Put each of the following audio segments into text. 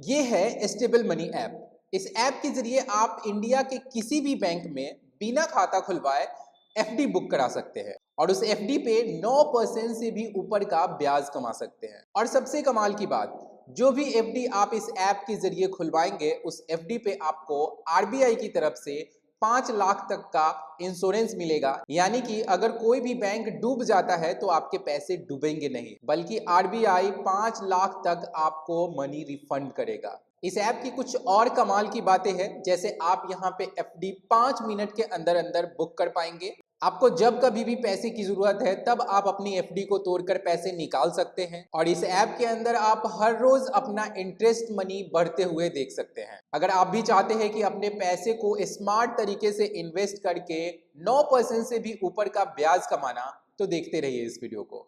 ये है stable money app. इस ऐप के जरिए आप इंडिया के किसी भी बैंक में बिना खाता खुलवाए एफडी बुक करा सकते हैं और उस एफडी पे 9% से भी ऊपर का ब्याज कमा सकते हैं। और सबसे कमाल की बात, जो भी एफडी आप इस ऐप के जरिए खुलवाएंगे उस एफडी पे आपको आरबीआई की तरफ से 5 लाख तक का इंश्योरेंस मिलेगा। यानी कि अगर कोई भी बैंक डूब जाता है तो आपके पैसे डूबेंगे नहीं, बल्कि आरबीआई 5 लाख तक आपको मनी रिफंड करेगा। इस ऐप की कुछ और कमाल की बातें हैं, जैसे आप यहाँ पे एफडी 5 मिनट के अंदर अंदर बुक कर पाएंगे। आपको जब कभी भी पैसे की जरूरत है तब आप अपनी एफडी को तोड़कर पैसे निकाल सकते हैं और इस ऐप के अंदर आप हर रोज अपना इंटरेस्ट मनी बढ़ते हुए देख सकते हैं। अगर आप भी चाहते हैं कि अपने पैसे को स्मार्ट तरीके से इन्वेस्ट करके 9% से भी ऊपर का ब्याज कमाना, तो देखते रहिए इस वीडियो को।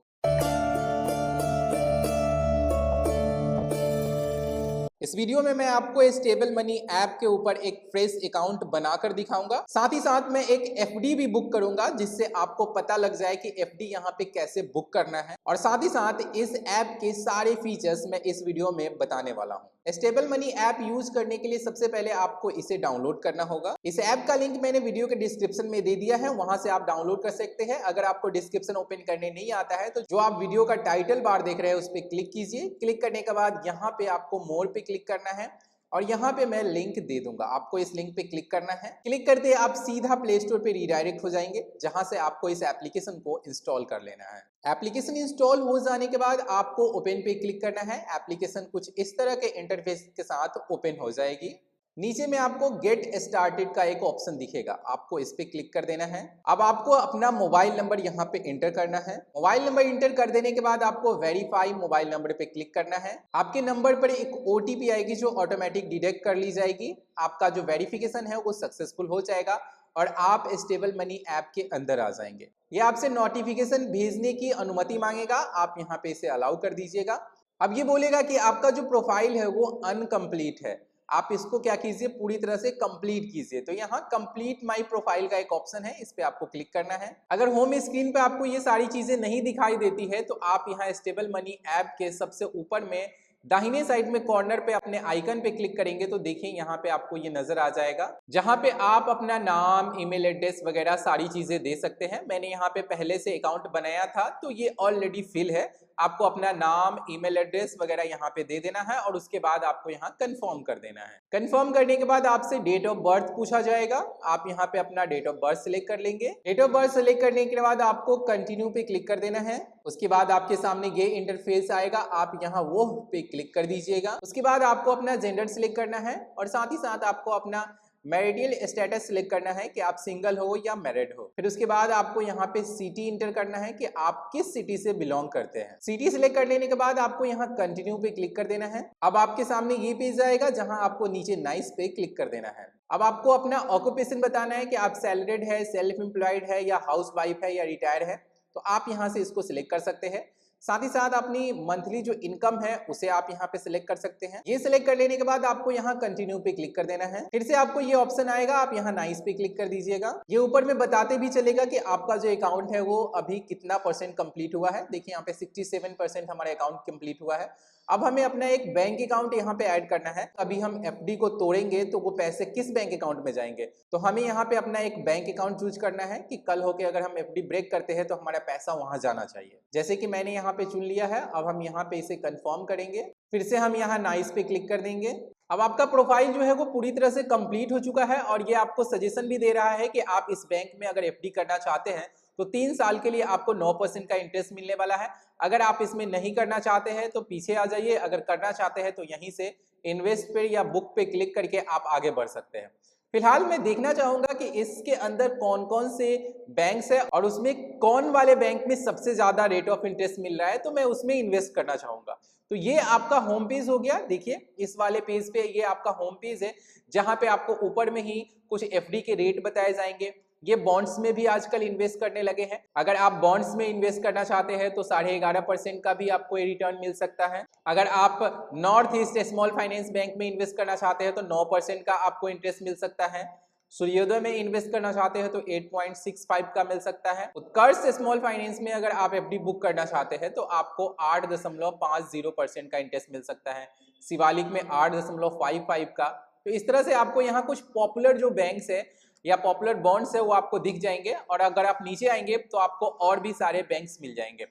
इस वीडियो में मैं आपको स्टेबल मनी ऐप के ऊपर एक फ्रेश अकाउंट बनाकर दिखाऊंगा। साथ ही साथ मैं एक एफडी भी बुक करूंगा जिससे आपको पता लग जाए कि एफडी यहाँ पे कैसे बुक करना है। और साथ ही साथ इस ऐप के सारे फीचर्स मैं इस वीडियो में बताने वाला हूँ। स्टेबल मनी ऐप यूज करने के लिए सबसे पहले आपको इसे डाउनलोड करना होगा। इस ऐप का लिंक मैंने वीडियो के डिस्क्रिप्शन में दे दिया है, वहां से आप डाउनलोड कर सकते हैं। अगर आपको डिस्क्रिप्शन ओपन करने नहीं आता है तो जो आप वीडियो का टाइटल बार देख रहे हैं उस पर क्लिक कीजिए। क्लिक करने के बाद यहाँ पे आपको मोर पे क्लिक करना है और यहाँ पे मैं लिंक दे दूंगा, आपको इस लिंक पे क्लिक करना है। क्लिक करते आप सीधा प्ले स्टोर पे रीडायरेक्ट हो जाएंगे, जहां से आपको इस एप्लीकेशन को इंस्टॉल कर लेना है। एप्लीकेशन इंस्टॉल हो जाने के बाद आपको ओपन पे क्लिक करना है। एप्लीकेशन कुछ इस तरह के इंटरफेस के साथ ओपन हो जाएगी। नीचे में आपको गेट स्टार्टेड का एक ऑप्शन दिखेगा, आपको इस पे क्लिक कर देना है। अब आपको अपना मोबाइल नंबर यहाँ पे एंटर करना है। मोबाइल नंबर एंटर कर देने के बाद आपको वेरीफाई मोबाइल नंबर पे क्लिक करना है। आपके नंबर पर एक ओटीपी आएगी जो ऑटोमेटिक डिटेक्ट कर ली जाएगी। आपका जो वेरिफिकेशन है वो सक्सेसफुल हो जाएगा और आप स्टेबल मनी ऐप के अंदर आ जाएंगे। ये आपसे नोटिफिकेशन भेजने की अनुमति मांगेगा, आप यहाँ पे इसे अलाउ कर दीजिएगा। अब ये बोलेगा कि आपका जो प्रोफाइल है वो अनकंप्लीट है, आप इसको क्या कीजिए, पूरी तरह से कंप्लीट कीजिए। तो यहाँ कंप्लीट माय प्रोफाइल का एक ऑप्शन है, इस पे आपको क्लिक करना है। अगर होम स्क्रीन पे आपको ये सारी चीजें नहीं दिखाई देती है तो आप यहाँ स्टेबल मनी ऐप के सबसे ऊपर में दाहिने साइड में कॉर्नर पे अपने आइकन पे क्लिक करेंगे तो देखिए यहाँ पे आपको ये नजर आ जाएगा, जहां पे आप अपना नाम, ईमेल एड्रेस वगैरह सारी चीजें दे सकते हैं। मैंने यहाँ पे पहले से अकाउंट बनाया था तो ये ऑलरेडी फिल है। आपको अपना नाम, ईमेल एड्रेस वगैरह यहाँ पे दे देना है और उसके बाद आपको यहाँ कंफर्म कर देना है। कंफर्म करने के बाद आपसे डेट ऑफ बर्थ पूछा जाएगा, आप यहाँ पे अपना डेट ऑफ बर्थ सिलेक्ट कर लेंगे। डेट ऑफ बर्थ सिलेक्ट करने के बाद आपको कंटिन्यू पे क्लिक कर देना है। उसके बाद आपके सामने ये इंटरफेस आएगा, आप यहाँ वो पे क्लिक कर दीजिएगा। उसके बाद आपको अपना जेंडर सिलेक्ट करना है और साथ ही साथ आपको अपना मैरिटल स्टेटस सिलेक्ट करना है कि आप सिंगल हो या मैरिड हो। फिर उसके बाद आपको यहाँ पे सिटी इंटर करना है कि आप किस सिटी से बिलोंग करते हैं। सिटी सिलेक्ट कर लेने के बाद आपको यहाँ कंटिन्यू पे क्लिक कर देना है। अब आपके सामने ये पेज आएगा जहां आपको नीचे नाइस पे क्लिक कर देना है। अब आपको अपना ऑक्यूपेशन बताना है कि आप सैलरीड है, सेल्फ एम्प्लॉयड है या हाउस वाइफ है या रिटायर है, तो आप यहाँ से इसको सिलेक्ट कर सकते हैं। साथ ही साथ अपनी मंथली जो इनकम है उसे आप यहाँ पे सिलेक्ट कर सकते हैं। ये सिलेक्ट कर लेने के बाद आपको यहाँ कंटिन्यू पे क्लिक कर देना है। फिर से आपको ये ऑप्शन आएगा, आप यहाँ नाइस पे क्लिक कर दीजिएगा। ये ऊपर में बताते भी चलेगा कि आपका जो अकाउंट है वो अभी कितना परसेंट कंप्लीट हुआ है। देखिए यहाँ पे 67% हमारा अकाउंट कंप्लीट हुआ है। अब हमें अपना एक बैंक अकाउंट यहाँ पे ऐड करना है। अभी हम एफडी को तोड़ेंगे तो वो पैसे किस बैंक अकाउंट में जाएंगे, तो हमें यहाँ पे अपना एक बैंक अकाउंट चूज करना है कि कल होके अगर हम एफडी ब्रेक करते हैं तो हमारा पैसा वहां जाना चाहिए। जैसे कि मैंने यहाँ पे चुन लिया है। अब हम यहाँ पे इसे कंफर्म करेंगे। फिर से हम यहाँ नाइस पे क्लिक कर देंगे। अब आपका प्रोफाइल जो है वो पूरी तरह से कंप्लीट हो चुका है और ये आपको सजेशन भी दे रहा है कि आप इस बैंक में अगर एफडी करना चाहते हैं तो 3 साल के लिए आपको 9% का इंटरेस्ट मिलने वाला है। अगर आप इसमें नहीं करना चाहते हैं तो पीछे आ जाइए, अगर करना चाहते हैं तो यहीं से इन्वेस्ट पे या बुक पे क्लिक करके आप आगे बढ़ सकते हैं। फिलहाल मैं देखना चाहूंगा कि इसके अंदर कौन कौन से बैंक्स है और उसमें कौन वाले बैंक में सबसे ज्यादा रेट ऑफ इंटरेस्ट मिल रहा है, तो मैं उसमें इन्वेस्ट करना चाहूंगा। तो ये आपका होम पेज हो गया। देखिए इस वाले पेज पे ये आपका होम पेज है जहां पे आपको ऊपर में ही कुछ एफडी के रेट बताए जाएंगे। ये बॉन्ड्स में भी आजकल इन्वेस्ट करने लगे हैं। अगर आप बॉन्ड्स में इन्वेस्ट करना चाहते हैं तो 11.5% का भी आपको रिटर्न मिल सकता है। अगर आप north east small finance bank में इन्वेस्ट करना चाहते हैं तो 9% का आपको इंटरेस्ट मिल सकता है। सूर्योदय में इन्वेस्ट करना चाहते हैं तो 8.65 का मिल सकता है। उत्कर्ष स्मॉल फाइनेंस में अगर आप एफडी बुक करना चाहते हैं तो आपको 8.50% का इंटरेस्ट मिल सकता है। शिवालिक में 8.55 का। तो इस तरह से आपको यहाँ कुछ पॉपुलर जो बैंक्स है या पॉपुलर बॉन्ड्स है वो आपको दिख जाएंगे, और अगर आप नीचे आएंगे तो आपको और भी सारे बैंक्स मिल जाएंगे।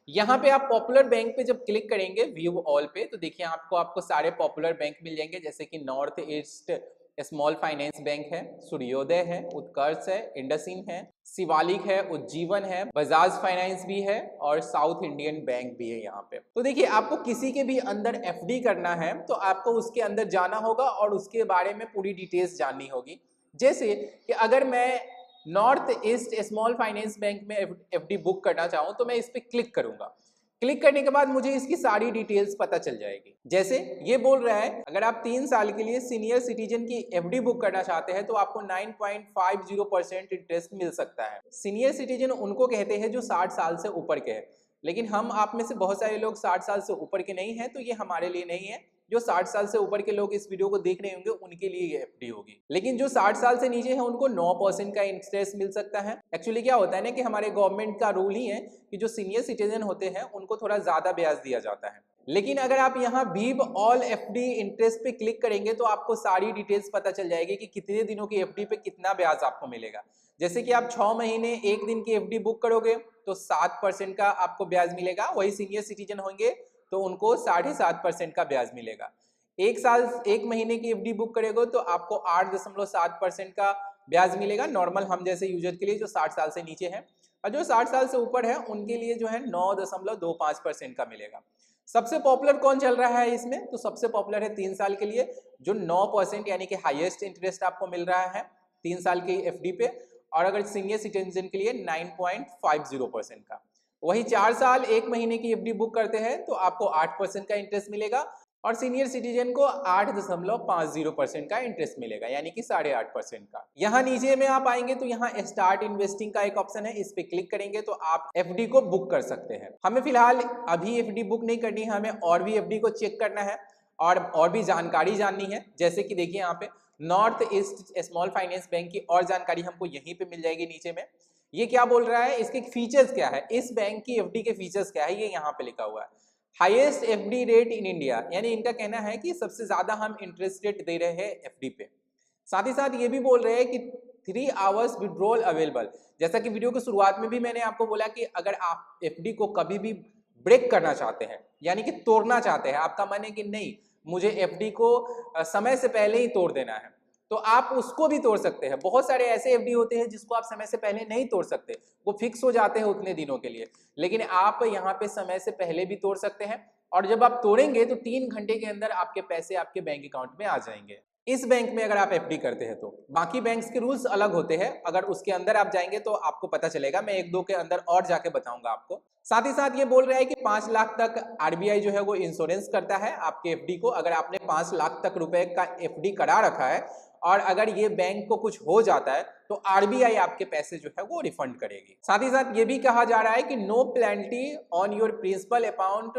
यहाँ पे आप पॉपुलर बैंक पे जब क्लिक करेंगे व्यू ऑल पे, तो देखिए आपको सारे पॉपुलर बैंक मिल जाएंगे, जैसे कि north east small finance bank है, सूर्योदय है, उत्कर्ष है, इंडसइंड है, शिवालिक है, उज्जीवन है, बजाज फाइनेंस भी है और साउथ इंडियन बैंक भी है यहाँ पे। तो देखिए आपको किसी के भी अंदर एफडी करना है तो आपको उसके अंदर जाना होगा और उसके बारे में पूरी डिटेल्स जाननी होगी। जैसे कि अगर मैं north east small finance bank में एफडी बुक करना चाहूँ तो मैं इस पर क्लिक करूंगा। क्लिक करने के बाद मुझे इसकी सारी डिटेल्स पता चल जाएगी। जैसे ये बोल रहा है अगर आप 3 साल के लिए सीनियर सिटीजन की एफडी बुक करना चाहते हैं तो आपको 9.50% इंटरेस्ट मिल सकता है। सीनियर सिटीजन उनको कहते हैं जो 60 साल से ऊपर के हैं, लेकिन हम आप में से बहुत सारे लोग 60 साल से ऊपर के नहीं हैं, तो ये हमारे लिए नहीं है। जो 60 साल से ऊपर के लोग इस वीडियो को देख रहे होंगे उनके लिए ये एफडी होगी, लेकिन जो 60 साल से नीचे है उनको 9% का इंटरेस्ट मिल सकता है। एक्चुअली क्या होता है ना कि हमारे गवर्नमेंट का रूल ही है कि जो सीनियर सिटीजन होते हैं उनको थोड़ा ज्यादा ब्याज दिया जाता है। लेकिन अगर आप यहाँ वीव ऑल एफडी इंटरेस्ट पे क्लिक करेंगे तो आपको सारी डिटेल्स पता चल जाएगी कि कितने दिनों की एफडी पे कितना ब्याज आपको मिलेगा। जैसे कि आप 6 महीने 1 दिन की एफडी बुक करोगे तो 7% का आपको ब्याज मिलेगा। वही सीनियर सिटीजन होंगे तो उनको 7.5% का ब्याज मिलेगा। 1 साल 1 महीने की एफडी बुक करेगा तो आपको 8.7% का ब्याज मिलेगा, नॉर्मल हम जैसे यूजर के लिए जो 60 साल से नीचे है, और जो 60 साल से ऊपर है उनके लिए जो है 9.25% का मिलेगा। सबसे पॉपुलर कौन चल रहा है इसमें, तो सबसे पॉपुलर है 3 साल के लिए जो 9% यानी कि हाईएस्ट इंटरेस्ट आपको मिल रहा है 3 साल की एफडी पे, और अगर सीनियर सिटीजन के लिए 9.50% का। वही 4 साल 1 महीने की एफडी बुक करते हैं तो आपको 8% का इंटरेस्ट मिलेगा, और सीनियर सिटीजन को 8.50% का इंटरेस्ट मिलेगा, यानी कि 8.5% का। यहाँ नीचे में आप आएंगे तो यहाँ स्टार्ट इन्वेस्टिंग का एक ऑप्शन है, इस पे क्लिक करेंगे तो आप एफडी को बुक कर सकते हैं। हमें फिलहाल अभी एफडी बुक नहीं करनी है, हमें और भी एफडी को चेक करना है और भी जानकारी जाननी है। जैसे कि देखिए यहाँ पे north east small finance bank की और जानकारी हमको यहीं पे मिल जाएगी नीचे में। ये क्या बोल रहा है, इसके फीचर्स क्या है, इस बैंक की एफडी के फीचर्स क्या है, ये यहाँ पे लिखा हुआ है। Highest FD rate in India, यानी इनका कहना है कि सबसे ज्यादा हम इंटरेस्ट रेट दे रहे हैं एफडी पे। साथ ही साथ ये भी बोल रहे हैं कि 3 आवर्स विड्रॉल अवेलेबल। जैसा कि वीडियो की शुरुआत में भी मैंने आपको बोला कि अगर आप एफडी को कभी भी ब्रेक करना चाहते हैं, यानी कि तोड़ना चाहते हैं, आपका मन है कि नहीं मुझे एफडी को समय से पहले ही तोड़ देना है, तो आप उसको भी तोड़ सकते हैं। बहुत सारे ऐसे एफडी होते हैं जिसको आप समय से पहले नहीं तोड़ सकते, वो फिक्स हो जाते हैं उतने दिनों के लिए, लेकिन आप यहाँ पे समय से पहले भी तोड़ सकते हैं, और जब आप तोड़ेंगे तो 3 घंटे के अंदर आपके पैसे आपके बैंक अकाउंट में आ जाएंगे। इस बैंक में अगर आप एफडी करते हैं तो बाकी बैंक्स के रूल्स अलग होते हैं, अगर उसके अंदर आप जाएंगे तो आपको पता चलेगा, मैं 1-2 के अंदर और जाके बताऊंगा आपको। साथ ही साथ ये बोल रहा है कि 5 लाख तक आरबीआई जो है वो इंश्योरेंस करता है आपके एफडी को। अगर आपने 5 लाख तक रुपए का एफडी करा रखा है और अगर ये बैंक को कुछ हो जाता है तो आरबीआई आपके पैसे जो है वो रिफंड करेगी। साथ ही साथ ये भी कहा जा रहा है कि no penalty on your principal amount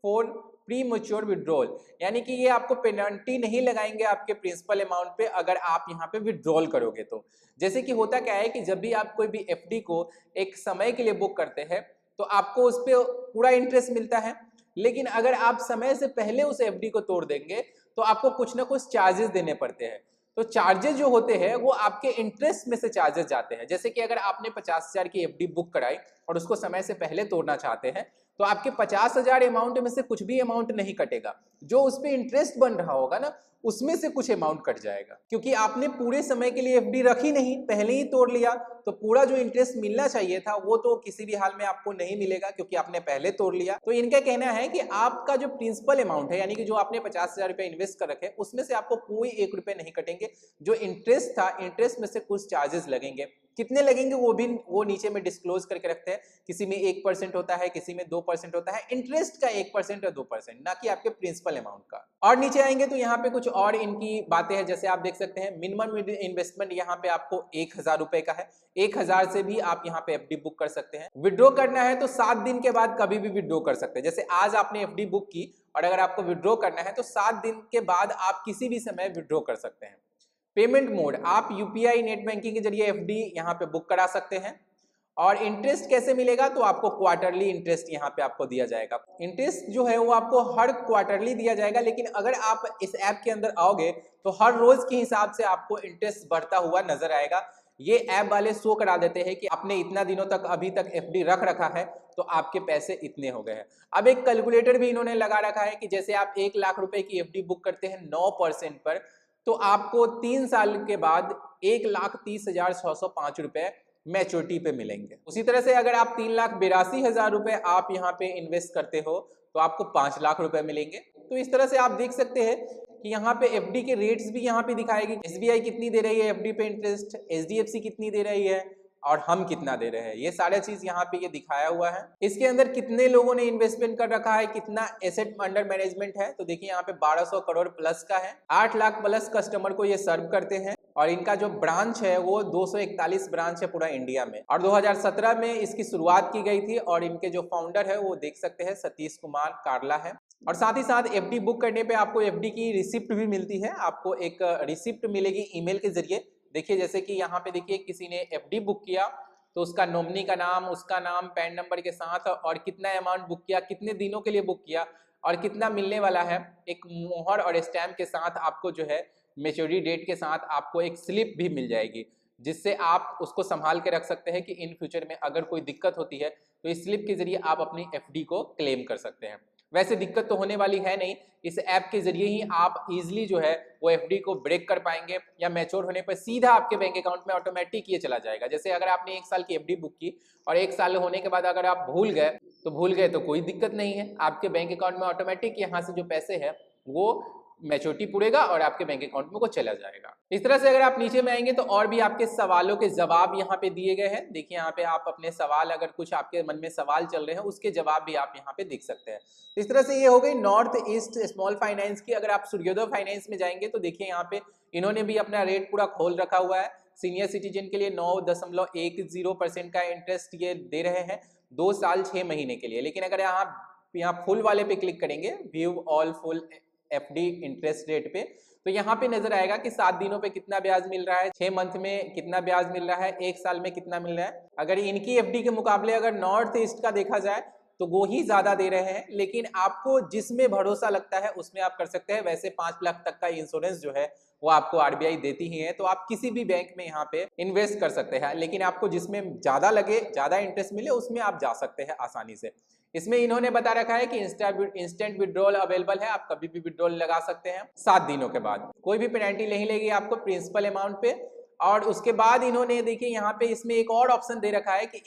for premature withdrawal, यानी कि ये आपको पेनल्टी नहीं लगाएंगे आपके प्रिंसिपल अमाउंट पे अगर आप यहाँ पे विड्रॉल करोगे तो। जैसे कि होता क्या है कि जब भी आप कोई भी एफडी को एक समय के लिए बुक करते हैं तो आपको उस पर पूरा इंटरेस्ट मिलता है, लेकिन अगर आप समय से पहले उस एफडी को तोड़ देंगे तो आपको कुछ ना कुछ चार्जेस देने पड़ते हैं। तो चार्जेस जो होते हैं वो आपके इंटरेस्ट में से चार्जेस जाते हैं। जैसे कि अगर आपने 50,000 की एफडी बुक कराई और उसको समय से पहले तोड़ना चाहते हैं तो आपके 50,000 अमाउंट में से कुछ भी अमाउंट नहीं कटेगा, जो उस पर इंटरेस्ट बन रहा होगा ना उसमें से कुछ अमाउंट कट जाएगा, क्योंकि आपने पूरे समय के लिए एफडी रखी नहीं, पहले ही तोड़ लिया, तो पूरा जो इंटरेस्ट मिलना चाहिए था वो तो किसी भी हाल में आपको नहीं मिलेगा क्योंकि आपने पहले तोड़ लिया। तो इनका कहना है कि आपका जो प्रिंसिपल अमाउंट है, यानी कि जो आपने 50,000 रुपए इन्वेस्ट कर रखे उसमें से आपको कोई 1 रुपए नहीं कटेंगे। जो इंटरेस्ट था, इंटरेस्ट में से कुछ चार्जेस लगेंगे, कितने लगेंगे वो नीचे में डिस्क्लोज करके रखते हैं। किसी में 1% होता है, किसी में 2% होता है, इंटरेस्ट का 1% और 2%, ना कि आपके प्रिंसिपल अमाउंट का। और नीचे आएंगे तो यहाँ पे कुछ और इनकी बातें हैं। जैसे आप देख सकते हैं मिनिमम इन्वेस्टमेंट यहाँ पे आपको 1,000 रुपए का है, 1,000 से भी आप यहाँ पे एफडी बुक कर सकते हैं। विड्रॉ करना है तो 7 दिन के बाद कभी भी विड्रॉ कर सकते हैं। जैसे आज आपने एफडी बुक की और अगर आपको विड्रॉ करना है तो 7 दिन के बाद आप किसी भी समय विड्रॉ कर सकते हैं। पेमेंट मोड, आप यूपीआई नेट बैंकिंग के जरिए एफडी यहाँ पे बुक करा सकते हैं। और इंटरेस्ट कैसे मिलेगा, तो आपको क्वार्टरली इंटरेस्ट यहाँ पे आपको दिया जाएगा। इंटरेस्ट जो है वो आपको हर क्वार्टरली दिया जाएगा, लेकिन अगर आप इस ऐप के अंदर आओगे तो हर रोज के हिसाब से आपको इंटरेस्ट बढ़ता हुआ नजर आएगा। ये ऐप वाले शो करा देते हैं कि आपने इतना दिनों तक अभी तक एफडी रख रखा है तो आपके पैसे इतने हो गए हैं। अब एक कैलकुलेटर भी इन्होंने लगा रखा है कि जैसे आप 1 लाख रुपए की एफडी बुक करते हैं 9% पर, तो आपको 3 साल के बाद 1,30,605 रुपए मैच्योरिटी पे मिलेंगे। उसी तरह से अगर आप 3,82,000 रुपए आप यहाँ पे इन्वेस्ट करते हो तो आपको 5 लाख रुपए मिलेंगे। तो इस तरह से आप देख सकते हैं कि यहाँ पे एफडी के रेट्स भी यहाँ पे दिखाएगी, एसबीआई कितनी दे रही है एफडी पे इंटरेस्ट, एचडीएफसी कितनी दे रही है और हम कितना दे रहे हैं, ये सारे चीज यहाँ पे ये दिखाया हुआ है। इसके अंदर कितने लोगों ने इन्वेस्टमेंट कर रखा है, कितना एसेट अंडर मैनेजमेंट है, तो देखिए यहाँ पे 1200 करोड़ प्लस का है। 8 लाख प्लस कस्टमर को ये सर्व करते हैं और इनका जो ब्रांच है वो 241 ब्रांच है पूरा इंडिया में। और 2017 में इसकी शुरुआत की गई थी और इनके जो फाउंडर है वो देख सकते हैं सतीश कुमार कार्ला है। और साथ ही साथ एफडी बुक करने पे आपको एफडी की रिसिप्ट भी मिलती है, आपको एक रिसिप्ट मिलेगी ईमेल के जरिए। देखिए जैसे कि यहाँ पे देखिए किसी ने एफडी बुक किया तो उसका नॉमिनी का नाम, उसका नाम, पैन नंबर के साथ और कितना अमाउंट बुक किया, कितने दिनों के लिए बुक किया और कितना मिलने वाला है, एक मोहर और स्टैम्प के साथ आपको जो है मैच्योरिटी डेट के साथ आपको एक स्लिप भी मिल जाएगी, जिससे आप उसको संभाल के रख सकते हैं कि इन फ्यूचर में अगर कोई दिक्कत होती है तो इस स्लिप के जरिए आप अपनी एफडी को क्लेम कर सकते हैं। वैसे दिक्कत तो होने वाली है नहीं, इस ऐप के जरिए ही आप इजीली जो है वो एफडी को ब्रेक कर पाएंगे या मैच्योर होने पर सीधा आपके बैंक अकाउंट में ऑटोमेटिक ये चला जाएगा। जैसे अगर आपने 1 साल की एफडी बुक की और 1 साल होने के बाद अगर आप भूल गए तो कोई दिक्कत नहीं है, आपके बैंक अकाउंट में ऑटोमेटिक यहाँ से जो पैसे है वो मैच्योरिटी पूरेगा और आपके बैंक अकाउंट में वो चला जाएगा। इस तरह से अगर आप नीचे में आएंगे तो और भी आपके सवालों के जवाब यहाँ पे दिए गए हैं। देखिए यहाँ पे आप अपने सवाल, अगर कुछ आपके मन में सवाल चल रहे हैं उसके जवाब भी आप यहाँ पे देख सकते हैं। इस तरह से ये हो गई नॉर्थ ईस्ट स्मॉल फाइनेंस की। अगर आप सूर्योदय फाइनेंस में जाएंगे तो देखिए यहाँ पे इन्होंने भी अपना रेट पूरा खोल रखा हुआ है। सीनियर सिटीजन के लिए 9.10% का इंटरेस्ट ये दे रहे हैं 2 साल 6 महीने के लिए। लेकिन अगर यहाँ फुल वाले पे क्लिक करेंगे, view all full FD interest rate पे, तो यहाँ पे नजर आएगा कि 7 दिनों पे कितना ब्याज मिल रहा है, 6 मंथ में कितना ब्याज मिल रहा है, 1 साल में कितना मिल रहा है। अगर इनकी एफडी के मुकाबले अगर नॉर्थ ईस्ट का देखा जाए तो वो ही ज्यादा दे रहे हैं, लेकिन आपको जिसमें भरोसा लगता है उसमें आप कर सकते हैं। वैसे 5 लाख तक का इंश्योरेंस जो है वो आपको आरबीआई देती ही है, तो आप किसी भी बैंक में यहाँ पे इन्वेस्ट कर सकते हैं, लेकिन आपको जिसमें ज्यादा लगे, ज्यादा इंटरेस्ट मिले उसमें आप जा सकते हैं आसानी से। इसमें इन्होंने बता रखा है कि इंस्टेंट विड्रॉल अवेलेबल है, आप कभी भी विड्रॉल लगा सकते हैं 7 दिनों के बाद। कोई भी पेनल्टी नहीं लेगी आपको प्रिंसिपल अमाउंट पे। और उसके बाद इन्होंने देखिए यहाँ पे इसमें एक और ऑप्शन दे रखा है कि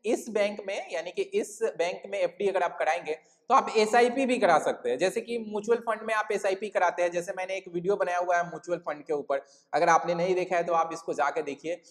इस बैंक में, यानी कि इस बैंक में एफडी अगर आप कराएंगे तो आप एसआईपी भी करा सकते हैं। जैसे कि म्यूचुअल फंड में आप एसआईपी कराते हैं, जैसे मैंने एक वीडियो बनाया हुआ है म्यूचुअल फंड के ऊपर, अगर आपने नहीं देखा है तो आप इसको जाके देखिए।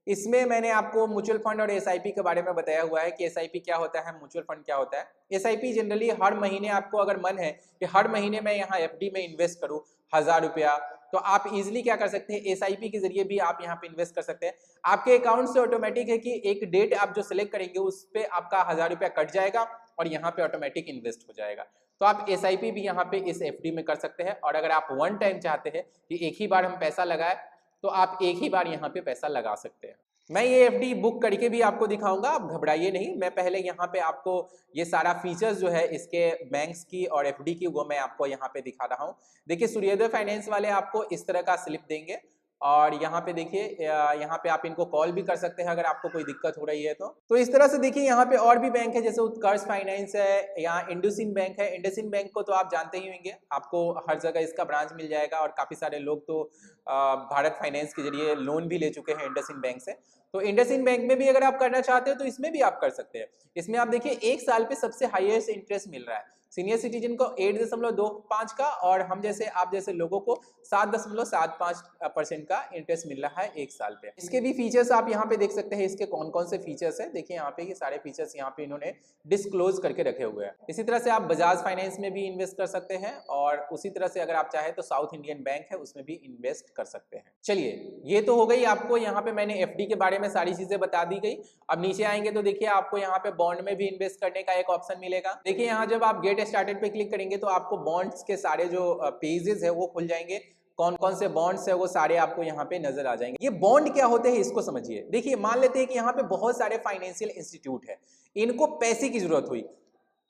इसमें मैंने आपको म्यूचुअल फंड और एसआईपी के बारे में बताया हुआ है कि एसआईपी क्या होता है, म्यूचुअल फंड क्या होता है। एसआईपी जनरली हर महीने आपको अगर मन है कि हर महीने मैं यहाँ एफडी में इन्वेस्ट करूँ 1000 रुपया, तो आप इजीली क्या कर सकते हैं, एसआईपी के जरिए भी आप यहाँ पे इन्वेस्ट कर सकते हैं। आपके अकाउंट से ऑटोमेटिक है कि एक डेट आप जो सिलेक्ट करेंगे उस पर आपका 1000 रुपया कट जाएगा और यहाँ पे ऑटोमेटिक इन्वेस्ट हो जाएगा। तो आप एसआईपी भी यहाँ पे इस एफडी में कर सकते हैं। और अगर आप वन टाइम चाहते हैं कि एक ही बार हम पैसा लगाए, तो आप एक ही बार यहाँ पे पैसा लगा सकते हैं। मैं ये एफडी बुक करके भी आपको दिखाऊंगा, आप घबराइए नहीं। मैं पहले यहाँ पे आपको ये सारा फीचर्स जो है इसके बैंक्स की और एफडी की वो मैं आपको यहाँ पे दिखा रहा हूँ। देखिए सूर्योदय फाइनेंस वाले आपको इस तरह का स्लिप देंगे और यहाँ पे देखिए यहाँ पे आप इनको कॉल भी कर सकते हैं अगर आपको कोई दिक्कत हो रही है तो इस तरह से देखिए यहाँ पे और भी बैंक है, जैसे उत्कर्ष फाइनेंस है, यहाँ इंडसइंड बैंक है। इंडसइंड बैंक को तो आप जानते ही होंगे, आपको हर जगह इसका ब्रांच मिल जाएगा और काफी सारे लोग तो भारत फाइनेंस के जरिए लोन भी ले चुके हैं इंडसइंड बैंक से। तो इंडसइंड बैंक में भी अगर आप करना चाहते हो तो इसमें भी आप कर सकते हैं। इसमें आप देखिए 1 साल पे सबसे हाईएस्ट इंटरेस्ट मिल रहा है सीनियर सिटीजन को 8.25 का, और हम जैसे आप जैसे लोगों को 7.75% का इंटरेस्ट मिल रहा है 1 साल पे। इसके भी फीचर्स आप यहाँ पे देख सकते हैं, इसके कौन कौन से फीचर्स है। देखिए यहाँ पे ये सारे फीचर्स यहाँ पे इन्होंने डिस्क्लोज करके रखे हुए हैं। इसी तरह से आप बजाज फाइनेंस में भी इन्वेस्ट कर सकते हैं और उसी तरह से अगर आप चाहे तो साउथ इंडियन बैंक है उसमें भी इन्वेस्ट कर सकते हैं। चलिए ये तो हो गई, आपको यहाँ पे मैंने एफडी के बारे में सारी चीजें बता दी गई। अब नीचे आएंगे तो देखिए आपको यहाँ पे बॉन्ड में भी इन्वेस्ट करने का एक ऑप्शन मिलेगा। देखिए यहाँ जब आप गेट स्टार्टेड पे क्लिक करेंगे तो आपको बॉन्ड्स के सारे जो पेजेस है वो खुल जाएंगे। कौन कौन से बॉन्ड्स है वो सारे आपको यहाँ पे नजर आ जाएंगे। ये बॉन्ड क्या होते हैं इसको समझिए। देखिए मान लेते हैं कि यहाँ पे बहुत सारे फाइनेंशियल इंस्टीट्यूट है, इनको पैसे की जरूरत हुई,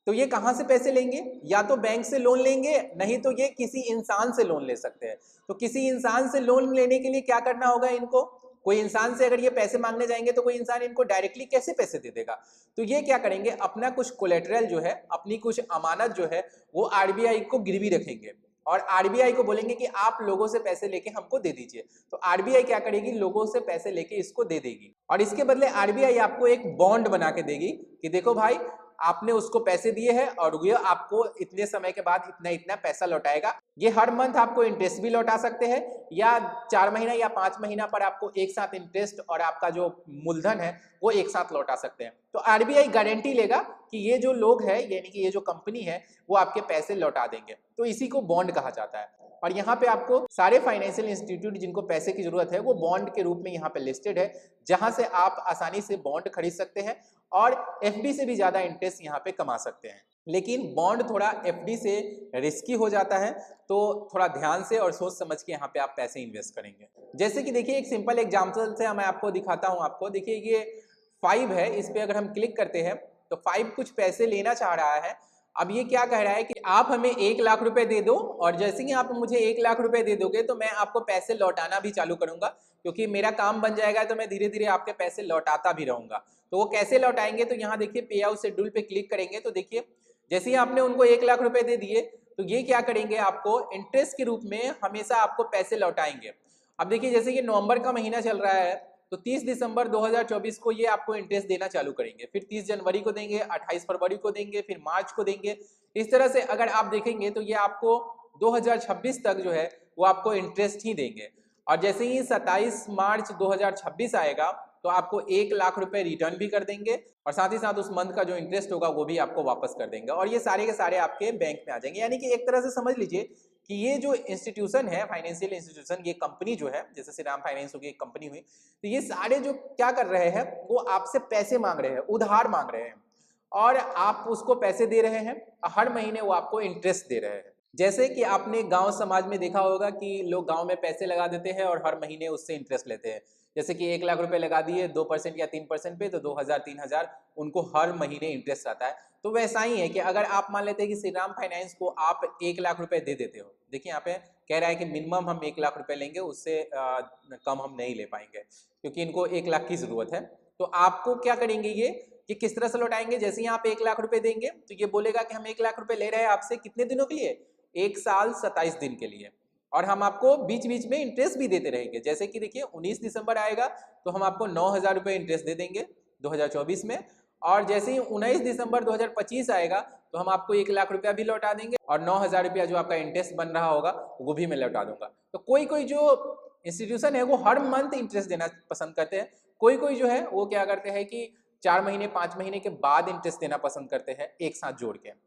तो ये कहाँ से पैसे लेंगे? या तो बैंक से लोन लेंगे, नहीं तो ये किसी इंसान से लोन ले सकते हैं। तो किसी इंसान से लोन लेने के लिए क्या करना होगा इनको? कोई इंसान से अगर ये पैसे मांगने जाएंगे तो कोई इंसान इनको डायरेक्टली कैसे पैसे दे देगा? तो ये क्या करेंगे, अपना कुछ कोलेटरल जो है, अपनी कुछ अमानत जो है वो आरबीआई को गिरवी रखेंगे और आरबीआई को बोलेंगे कि आप लोगों से पैसे लेके हमको दे दीजिए। तो आरबीआई क्या करेगी, लोगों से पैसे लेके इसको दे देगी और इसके बदले आरबीआई आपको एक बॉन्ड बना के देगी कि देखो भाई आपने उसको पैसे दिए हैं और ये आपको इतने समय के बाद इतना इतना पैसा लौटाएगा। ये हर मंथ आपको इंटरेस्ट भी लौटा सकते हैं या 4 महीना या 5 महीना पर आपको एक साथ इंटरेस्ट और आपका जो मूलधन है वो एक साथ लौटा सकते हैं। तो आरबीआई गारंटी लेगा कि ये जो लोग हैं यानी कि ये जो कंपनी है वो आपके पैसे लौटा देंगे। तो इसी को बॉन्ड कहा जाता है। और यहाँ पे आपको सारे फाइनेंशियल इंस्टीट्यूट जिनको पैसे की जरूरत है वो बॉन्ड के रूप में यहाँ पे लिस्टेड है, जहां से आप आसानी से बॉन्ड खरीद सकते हैं और एफडी से भी ज्यादा इंटरेस्ट यहाँ पे कमा सकते हैं। लेकिन बॉन्ड थोड़ा एफडी से रिस्की हो जाता है, तो थोड़ा ध्यान से और सोच समझ के यहाँ पे आप पैसे इन्वेस्ट करेंगे। जैसे कि देखिए एक सिंपल एग्जाम्पल से मैं आपको दिखाता हूँ। आपको देखिए ये 5 है, इस पे अगर हम क्लिक करते हैं तो 5 कुछ पैसे लेना चाह रहा है। अब ये क्या कह रहा है कि आप हमें 1 लाख रुपए दे दो और जैसे ही आप मुझे 1 लाख रुपए दे दोगे तो मैं आपको पैसे लौटाना भी चालू करूंगा, क्योंकि मेरा काम बन जाएगा तो मैं धीरे धीरे आपके पैसे लौटाता भी रहूंगा। तो वो कैसे लौटाएंगे, तो यहाँ देखिए पे आउट शेड्यूल पे क्लिक करेंगे तो देखिए जैसे ही आपने उनको 1 लाख रुपए दे दिए तो ये क्या करेंगे, आपको इंटरेस्ट के रूप में हमेशा आपको पैसे लौटाएंगे। अब देखिए जैसे कि नवंबर का महीना चल रहा है तो 30 दिसंबर 2024 को ये आपको इंटरेस्ट देना चालू करेंगे, फिर 30 जनवरी को देंगे, 28 फरवरी को देंगे, फिर मार्च को देंगे। इस तरह से अगर आप देखेंगे तो ये आपको 2026 तक जो है वो आपको इंटरेस्ट ही देंगे। और जैसे ही 27 मार्च 2026 आएगा तो आपको 1 लाख रुपए रिटर्न भी कर देंगे और साथ ही साथ उस मंथ का जो इंटरेस्ट होगा वो भी आपको वापस कर देंगे और ये सारे के सारे आपके बैंक में आ जाएंगे। यानी कि एक तरह से समझ लीजिए कि ये जो इंस्टीट्यूशन है, फाइनेंशियल इंस्टीट्यूशन, ये कंपनी जो है जैसे श्रीराम फाइनेंस होगी एक कंपनी हुई, तो ये सारे जो क्या कर रहे हैं वो आपसे पैसे मांग रहे हैं, उधार मांग रहे हैं और आप उसको पैसे दे रहे हैं, हर महीने वो आपको इंटरेस्ट दे रहे हैं। जैसे कि आपने गांव समाज में देखा होगा कि लोग गांव में पैसे लगा देते हैं और हर महीने उससे इंटरेस्ट लेते हैं। जैसे कि 1 लाख रुपए लगा दिए 2% या 3% पे, तो 2000-3000 उनको हर महीने इंटरेस्ट आता है। तो वैसा ही है कि अगर आप मान लेते हैं कि श्रीराम फाइनेंस को आप 1 लाख रुपए दे देते हो, देखिए यहाँ पे कह रहा है कि मिनिमम हम 1 लाख रुपए लेंगे, उससे कम हम नहीं ले पाएंगे क्योंकि इनको 1 लाख की जरूरत है। तो आपको क्या करेंगे ये कि किस तरह से लौटाएंगे, जैसे ही आप 1 लाख रुपए देंगे तो ये बोलेगा कि हम 1 लाख रुपए ले रहे हैं आपसे कितने दिनों के लिए, 1 साल 27 दिन के लिए, और हम आपको बीच बीच में इंटरेस्ट भी देते रहेंगे। जैसे कि देखिए 19 दिसंबर आएगा तो हम आपको 9,000 रुपये इंटरेस्ट दे देंगे 2024 में, और जैसे ही 19 दिसंबर 2025 आएगा तो हम आपको 1 लाख रुपया भी लौटा देंगे और 9,000 रुपया जो आपका इंटरेस्ट बन रहा होगा वो भी मैं लौटा दूंगा। तो कोई कोई जो इंस्टीट्यूशन है वो हर मंथ इंटरेस्ट देना पसंद करते हैं, कोई कोई जो है वो क्या करते हैं कि 4 महीने 5 महीने के बाद इंटरेस्ट देना पसंद करते हैं एक साथ जोड़ के।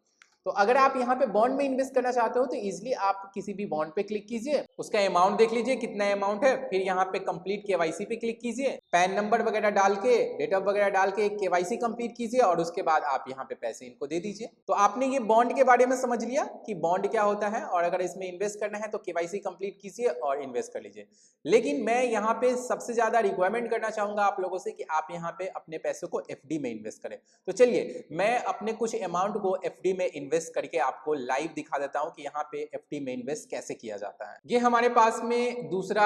तो अगर आप यहाँ पे बॉन्ड में इन्वेस्ट करना चाहते हो तो इजीली आप किसी भी बॉन्ड पे क्लिक कीजिए, उसका अमाउंट देख लीजिए कितना अमाउंट है, फिर यहाँ पे कंप्लीट केवाईसी पे क्लिक कीजिए, पैन नंबर वगैरह डाल के, डेट ऑफ वगैरह डाल के केवाईसी कंप्लीट कीजिए और उसके बाद आप यहाँ पे पैसे इनको दे दीजिए। तो आपने ये बॉन्ड के बारे में समझ लिया कि बॉन्ड क्या होता है, और अगर इसमें इन्वेस्ट करना है तो केवाईसी कंप्लीट कीजिए और इन्वेस्ट कर लीजिए। लेकिन मैं यहाँ पे सबसे ज्यादा रिक्वायरमेंट करना चाहूंगा आप लोगों से कि आप यहाँ पे अपने पैसों को एफडी में इन्वेस्ट करें। तो चलिए मैं अपने कुछ अमाउंट को एफडी में इन्वेस्ट करके आपको लाइव दिखा देता हूं कि यहाँ पे एफडी में इन्वेस्ट कैसे किया जाता है। ये हमारे पास में दूसरा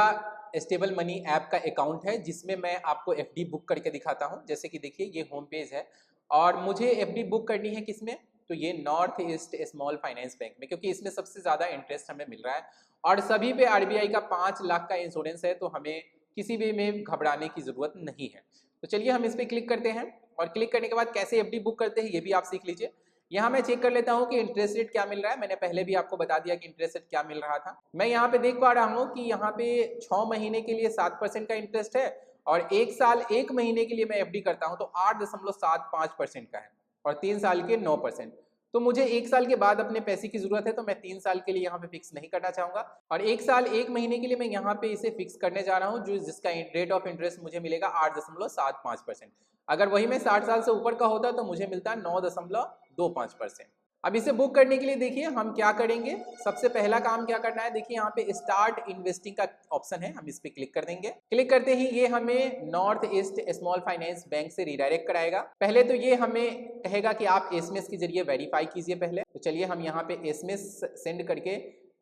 स्टेबल मनी ऐप का अकाउंट है जिसमें मैं आपको एफडी बुक करके दिखाता हूं। जैसे कि देखिए ये होम पेज है और मुझे एफडी बुक करनी है किसमें, तो ये north east small finance bank में, क्योंकि इसमें सबसे ज्यादा इंटरेस्ट हमें मिल रहा है और सभी पे आरबीआई का 5 लाख का इंश्योरेंस है, तो हमें किसी भी में घबराने की जरूरत नहीं है। तो चलिए हम इस पर क्लिक करते हैं और क्लिक करने के बाद कैसे एफडी बुक करते हैं ये भी आप सीख लीजिए। यहाँ मैं चेक कर लेता हूँ कि इंटरेस्ट रेट क्या मिल रहा है। मैंने पहले भी आपको बता दिया कि इंटरेस्ट रेट क्या मिल रहा था। मैं यहाँ पे देख पा रहा हूँ कि यहाँ पे 6 महीने के लिए 7% का इंटरेस्ट है और 1 साल 1 महीने के लिए मैं एफडी करता हूँ तो 8.75% का है और 3 साल के 9%। तो मुझे 1 साल के बाद अपने पैसे की जरूरत है तो मैं 3 साल के लिए यहाँ पे फिक्स नहीं करना चाहूंगा और 1 साल 1 महीने के लिए मैं यहाँ पे इसे फिक्स करने जा रहा हूँ जो जिसका रेट ऑफ इंटरेस्ट मुझे मिलेगा 8.75%। अगर वही मैं 60 साल से ऊपर का होता तो मुझे मिलता 9.25%। अब इसे बुक करने के लिए देखिए हम क्या करेंगे, सबसे पहला काम क्या करना है, देखिए यहाँ पे स्टार्ट इन्वेस्टिंग का ऑप्शन है, हम इस पे क्लिक कर देंगे। क्लिक करते ही ये हमें north east small finance bank से रिडायरेक्ट कराएगा। पहले तो ये हमें कहेगा कि आप एसएमएस के जरिए वेरीफाई कीजिए पहले, तो चलिए हम यहाँ पे एसएमएस सेंड करके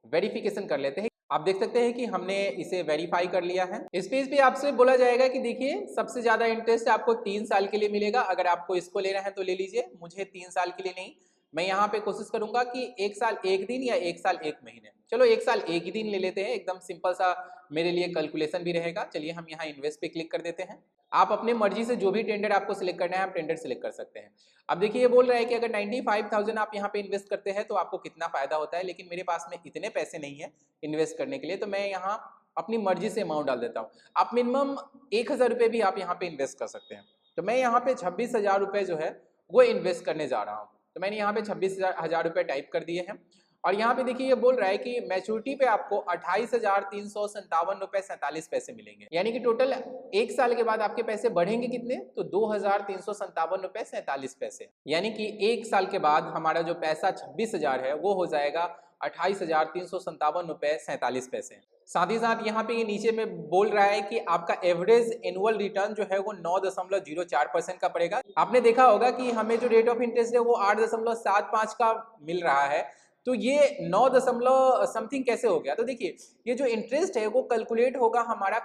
वेरिफिकेशन कर लेते हैं। आप देख सकते हैं कि हमने इसे वेरीफाई कर लिया है। इस पेज पे आपसे बोला जाएगा कि देखिए सबसे ज्यादा इंटरेस्ट आपको 3 साल के लिए मिलेगा, अगर आपको इसको लेना है तो ले लीजिए, मुझे 3 साल के लिए नहीं, मैं यहाँ पे कोशिश करूंगा कि 1 साल 1 दिन या 1 साल 1 महीने, चलो 1 साल 1 ही दिन ले लेते हैं, एकदम सिंपल सा मेरे लिए कैलकुलेशन भी रहेगा। चलिए हम यहाँ इन्वेस्ट पे क्लिक कर देते हैं। आप अपने मर्जी से जो भी टेंडर आपको सिलेक्ट करना है आप टेंडर सिलेक्ट कर सकते हैं। अब देखिए ये बोल रहा है कि अगर 95,000 आप यहाँ पे इन्वेस्ट करते हैं तो आपको कितना फायदा होता है, लेकिन मेरे पास में इतने पैसे नहीं है इन्वेस्ट करने के लिए, तो मैं यहाँ अपनी मर्जी से अमाउंट डाल देता हूँ। आप मिनिमम 1,000 रुपये भी आप यहाँ पे इन्वेस्ट कर सकते हैं। तो मैं यहाँ पे 26,000 रुपये जो है वो इन्वेस्ट करने जा रहा हूँ। तो मैंने यहाँ पे 26,000 रुपये टाइप कर दिए हैं और यहाँ पे देखिए ये बोल रहा है कि मैच्योरिटी पे आपको 28,357 रुपये 47 पैसे मिलेंगे, यानी कि टोटल 1 साल के बाद आपके पैसे बढ़ेंगे कितने, तो 2,357 रुपये 47 पैसे, यानी कि 1 साल के बाद हमारा जो पैसा 26,000 है वो हो जाएगा 28,357 रुपये 47 पैसे। साथ ही साथ यहाँ पे ये नीचे में बोल रहा है कि आपका एवरेज एनुअल रिटर्न जो है वो 9.04% का पड़ेगा। आपने देखा होगा कि हमें जो रेट ऑफ इंटरेस्ट है वो 8.75 का मिल रहा है, तो ये 9 दशमलव समथिंग कैसे हो गया, तो देखिए ये जो इंटरेस्ट है वो कैलकुलेट होगा हमारा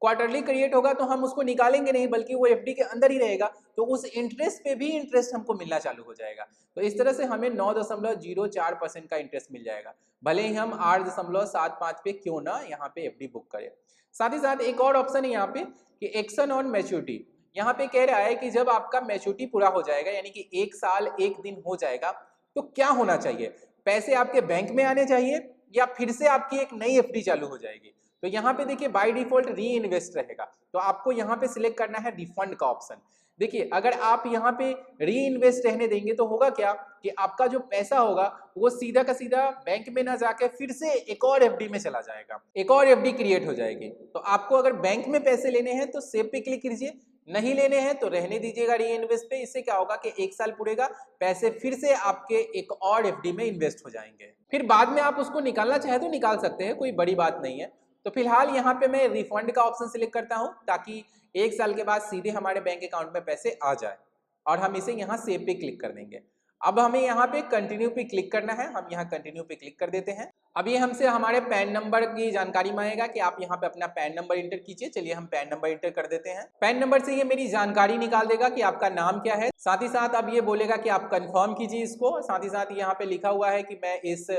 क्वार्टरली क्रिएट होगा, तो हम उसको निकालेंगे नहीं बल्कि वो एफडी के अंदर ही रहेगा, तो उस इंटरेस्ट पे भी इंटरेस्ट हमको मिलना चालू हो जाएगा। तो इस तरह से हमें 9.04% का इंटरेस्ट मिल जाएगा, भले ही हम 8.75 पे क्यों ना यहाँ पे एफडी बुक करें। साथ ही साथ एक और ऑप्शन है यहाँ पे कि एक्शन ऑन मैच्योरिटी। यहाँ पे कह रहा है कि जब आपका मैच्योरिटी पूरा हो जाएगा, यानी कि 1 साल 1 दिन हो जाएगा, तो क्या होना चाहिए, पैसे आपके बैंक में आने चाहिए या फिर से आपकी एक नई एफडी चालू हो जाएगी। तो यहाँ पे देखिए बाय डिफॉल्ट री इन्वेस्ट रहेगा, तो आपको यहाँ पे सिलेक्ट करना है रिफंड का ऑप्शन। देखिए अगर आप यहाँ पे री इन्वेस्ट रहने देंगे तो होगा क्या कि आपका जो पैसा होगा वो सीधा का सीधा बैंक में ना जाके फिर से एक और एफडी में चला जाएगा, एक और एफडी क्रिएट हो जाएगी। तो आपको अगर बैंक में पैसे लेने हैं तो सेव पे क्लिक कीजिए, नहीं लेने हैं तो रहने दीजिएगा री इन्वेस्ट पे। इससे क्या होगा कि 1 साल पूरेगा, पैसे फिर से आपके एक और एफडी में इन्वेस्ट हो जाएंगे, फिर बाद में आप उसको निकालना चाहे तो निकाल सकते हैं, कोई बड़ी बात नहीं है। तो फिलहाल यहाँ पे मैं रिफंड का ऑप्शन सिलेक्ट करता हूँ ताकि 1 साल के बाद सीधे हमारे बैंक अकाउंट में पैसे आ जाए, और हम इसे यहाँ सेव पे क्लिक कर देंगे। अब हमें यहाँ पे कंटिन्यू पे क्लिक करना है, हम यहाँ कंटिन्यू पे क्लिक कर देते हैं। अब ये हमसे हमारे पैन नंबर की जानकारी मांगेगा कि आप यहाँ पे अपना पैन नंबर इंटर कीजिए। चलिए हम पैन नंबर इंटर कर देते हैं। पैन नंबर से ये मेरी जानकारी निकाल देगा कि आपका नाम क्या है, साथ ही साथ अब ये बोलेगा कि आप कंफर्म कीजिए इसको। साथ ही साथ यहाँ पे लिखा हुआ है कि मैं इस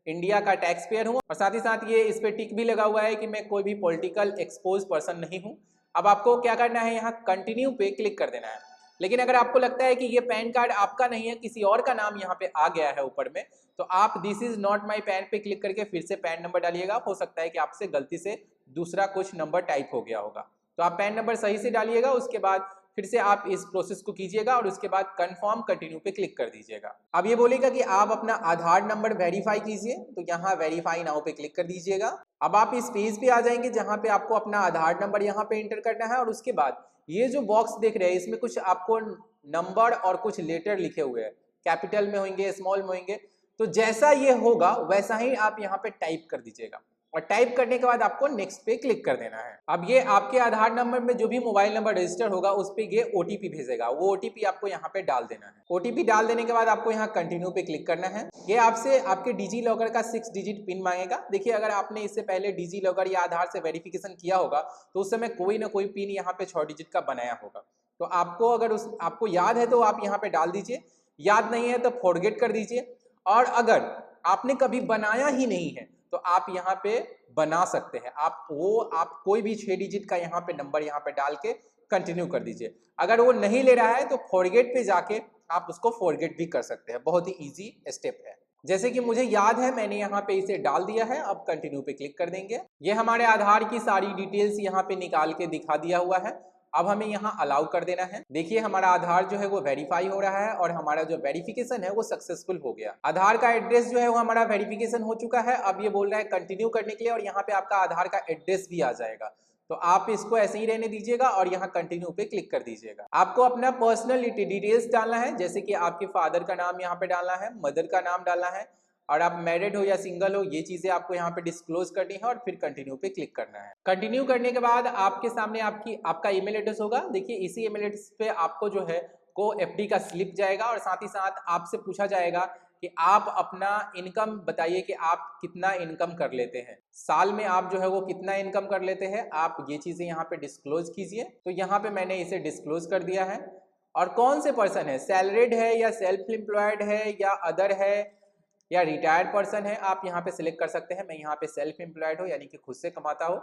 इंडिया का टैक्स पेयर हूँ, और साथ ही साथ ये इस पे टिक भी लगा हुआ है कि मैं कोई भी पॉलिटिकल एक्सपोज पर्सन नहीं हूँ। अब आपको क्या करना है, यहाँ कंटिन्यू पे क्लिक कर देना है। लेकिन अगर आपको लगता है कि ये पैन कार्ड आपका नहीं है, किसी और का नाम यहाँ पे आ गया है ऊपर में, तो आप this is not my pan पे क्लिक करके फिर से पैन नंबर डालिएगा। हो सकता है कि आपसे गलती से दूसरा कुछ नंबर टाइप हो गया होगा, तो आप पैन नंबर सही से डालिएगा, उसके बाद फिर से आप इस प्रोसेस को कीजिएगा और उसके बाद कंफर्म कंटिन्यू पे क्लिक कर दीजिएगा। अब ये बोलेगा कि आप अपना आधार नंबर वेरीफाई कीजिए, तो यहाँ वेरीफाई नाउ पे क्लिक कर दीजिएगा। अब आप इस पेज पे आ जाएंगे जहाँ पे आपको अपना आधार नंबर यहाँ पे एंटर करना है, और उसके बाद ये जो बॉक्स देख रहे हैं इसमें कुछ आपको नंबर और कुछ लेटर लिखे हुए हैं, कैपिटल में होंगे स्मॉल में होंगे, तो जैसा ये होगा वैसा ही आप यहाँ पे टाइप कर दीजिएगा, और टाइप करने के बाद आपको नेक्स्ट पे क्लिक कर देना है। अब ये आपके आधार नंबर में जो भी मोबाइल नंबर रजिस्टर होगा उस पे ये ओटीपी भेजेगा, वो ओटीपी आपको यहाँ पे डाल देना है। ओटीपी डाल देने के बाद आपको यहाँ कंटिन्यू पे क्लिक करना है। ये आपसे आपके डिजी लॉकर का 6 डिजिट पिन मांगेगा। देखिए अगर आपने इससे पहले डिजी लॉकर या आधार से वेरिफिकेशन किया होगा तो उस समय कोई ना कोई पिन यहाँ पे 6 डिजिट का बनाया होगा, तो आपको अगर आपको याद है तो आप यहाँ पे डाल दीजिए, याद नहीं है तो फॉरगेट कर दीजिए, और अगर आपने कभी बनाया ही नहीं है तो आप यहाँ पे बना सकते हैं। आप कोई भी 6 डिजिट का यहाँ पे नंबर यहाँ पे डाल के कंटिन्यू कर दीजिए। अगर वो नहीं ले रहा है तो फॉरगेट पे जाके आप उसको फॉरगेट भी कर सकते हैं, बहुत ही इजी स्टेप है। जैसे कि मुझे याद है मैंने यहाँ पे इसे डाल दिया है, अब कंटिन्यू पे क्लिक कर देंगे। ये हमारे आधार की सारी डिटेल्स यहाँ पे निकाल के दिखा दिया हुआ है। अब हमें यहाँ अलाउ कर देना है। देखिए हमारा आधार जो है वो वेरीफाई हो रहा है और हमारा जो वेरिफिकेशन है वो सक्सेसफुल हो गया। आधार का एड्रेस जो है वो हमारा वेरिफिकेशन हो चुका है। अब ये बोल रहा है कंटिन्यू करने के लिए, और यहाँ पे आपका आधार का एड्रेस भी आ जाएगा। तो आप इसको ऐसे ही रहने दीजिएगा और यहाँ कंटिन्यू पे क्लिक कर दीजिएगा। आपको अपना पर्सनल डिटेल्स डालना है, जैसे कि आपके फादर का नाम यहाँ पे डालना है, मदर का नाम डालना है, और आप मैरिड हो या सिंगल हो ये चीजें आपको यहाँ पे डिस्क्लोज करनी है और फिर कंटिन्यू पे क्लिक करना है। कंटिन्यू करने के बाद आपके सामने आपका ईमेल एड्रेस होगा। देखिए इसी ईमेल एड्रेस पे आपको जो है को एफडी का स्लिप जाएगा और साथ ही साथ आपसे पूछा जाएगा कि आप अपना इनकम बताइए कि आप कितना इनकम कर लेते हैं, साल में आप जो है वो कितना इनकम कर लेते हैं, आप ये चीजें यहाँ पे डिस्क्लोज कीजिए। तो यहाँ पे मैंने इसे डिस्क्लोज कर दिया है। और कौन से पर्सन है, सैलरीड है या सेल्फ एम्प्लॉयड है या अदर है या रिटायर्ड पर्सन है, आप यहाँ पे सिलेक्ट कर सकते हैं। मैं यहाँ पे सेल्फ एम्प्लॉयड हो यानी कि खुद से कमाता हो,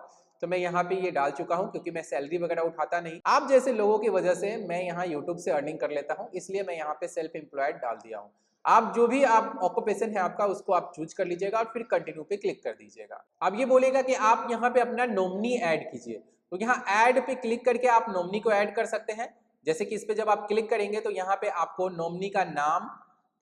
तो मैं यहाँ पे ये डाल चुका हूँ क्योंकि मैं सैलरी वगैरह उठाता नहीं। आप जैसे लोगों की वजह से मैं यहाँ यूट्यूब से अर्निंग कर लेता हूँ, इसलिए मैं यहाँ पे सेल्फ एम्प्लॉयड डाल दिया हूँ। आप जो भी आप ऑक्यूपेशन है आपका उसको आप चूज कर लीजिएगा और फिर कंटिन्यू पे क्लिक कर दीजिएगा। अब ये बोलेगा कि आप यहाँ पे अपना नॉमिनी ऐड कीजिए, तो यहाँ ऐड पे क्लिक करके आप नॉमिनी को ऐड कर सकते हैं। जैसे कि इस पे जब आप क्लिक करेंगे तो यहाँ पे आपको नॉमिनी का नाम,